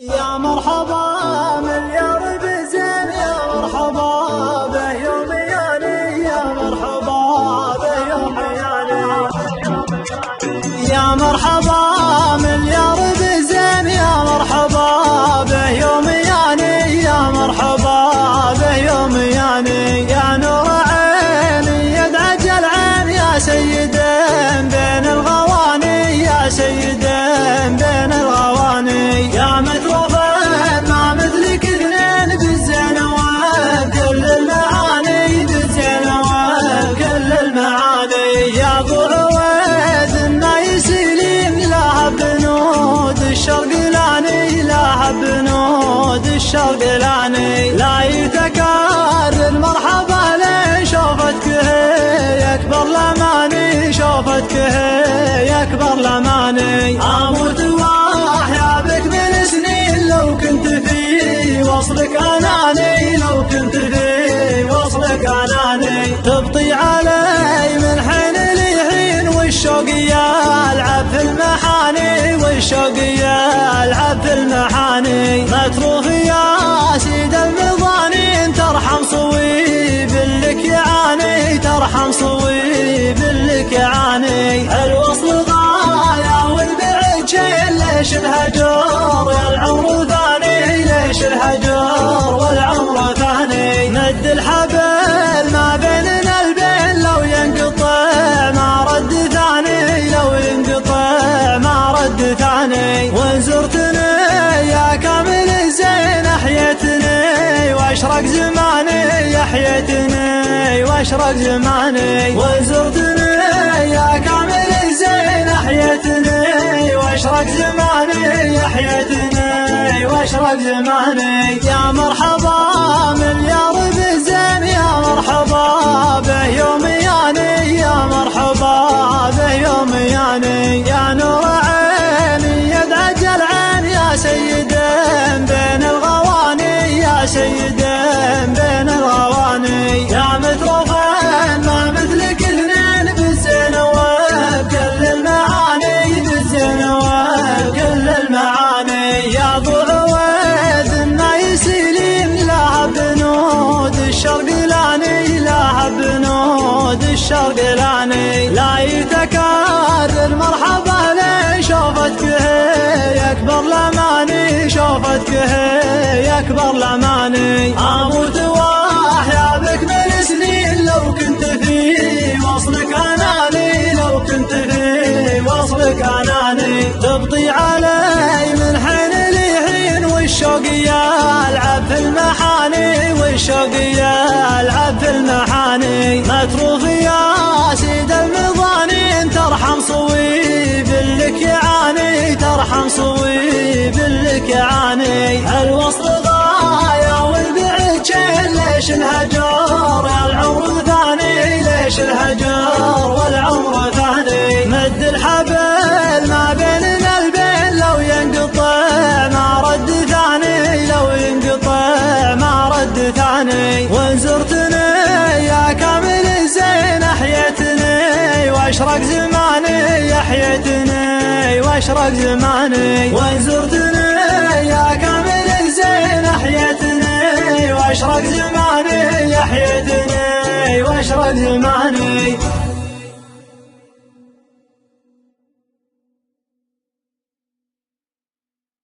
يا مرحبا مليار بزين، يا مرحبا به يوم ياني، يا مرحبا به يوم ياني، يا مرحبا مليار بزين، يا مرحبا به يوم ياني، يا مرحبا به يوم ياني، يا نور عيني يدعج العين، يا سيد بين الغواني، يا سيد بين الغواني، يا متروفة ما مثلك اثنين بالزينوان كل المعاني، بالزينوان كل المعاني، يا ابو عويد النايس لين لها بنود الشرق لاني، لها بنود الشرق لاني، لا يتكرر مرحبا لين شوفتك هي اكبر لماني، شوفتك هي اكبر لماني، اموت واحيا بك من سنين لو كنت في وصلك اناني، لو كنت في وصلك اناني، تبطي علي من حين لحين والشوق يلعب في المحاني، والشوق يلعب في المحاني، متروف يا سيد المظانين ترحم صويب لك يعاني، ترحم صويب لك يعاني، الوصل ضايع والبعد شيل، ليش الهجر يا العمر ثاني، ليش الهجر والعمر ثاني، مد الحبل ما بيننا البين لو ينقطع ما رد ثاني، لو ينقطع ما رد ثاني، وان زرتني يا كامل الزين احيتني واشرق زماني، احيتني واشرق زماني، وان زرتني يا كامل الزين احيتني واشرق زماني، احيتني واشرق زماني، يا مرحبا مليار بزين، يا مرحبا به يوم ياني، يا مرحبا به يوم ياني، يا نور عيني يدعج العين، يا سيد بين الغواني، يا سيد بين الغواني، يا متروفا ما مثلك اثنين بالزينوان كل المعاني، بالزينوان كل المعاني، يا ابو عويد النايس لين لها بنود الشرق لاني، لها بنود الشرق لاني، لا يتكرر مرحبا لين شوفتك هي اكبر لماني، شوفتك هي اكبر لماني، اموت واحيا بك من سنين لو كنت في وصلك اناني، لو كنت في وصلك اناني، تبطي علي من حين لحين والشوق يلعب في المحاني، والشوق يلعب في المحاني، متروف يا سيد المظانين ترحم صويب لك يعاني، ترحم صويب لك يعاني، الوصل ضايع والبعد شيل، ليش الهجر يا العمر ثاني، ليش الهجر والعمر ثاني، مد الحبل ما بيننا البين لو ينقطع ما رد ثاني، لو ينقطع ما رد ثاني، وان زرتني يا كامل الزين احيتني واشرق زماني، احيتني واشرق زماني، وان زرتني يا كامل الزين احيتني واشرق زماني، احيتني واشرق زماني.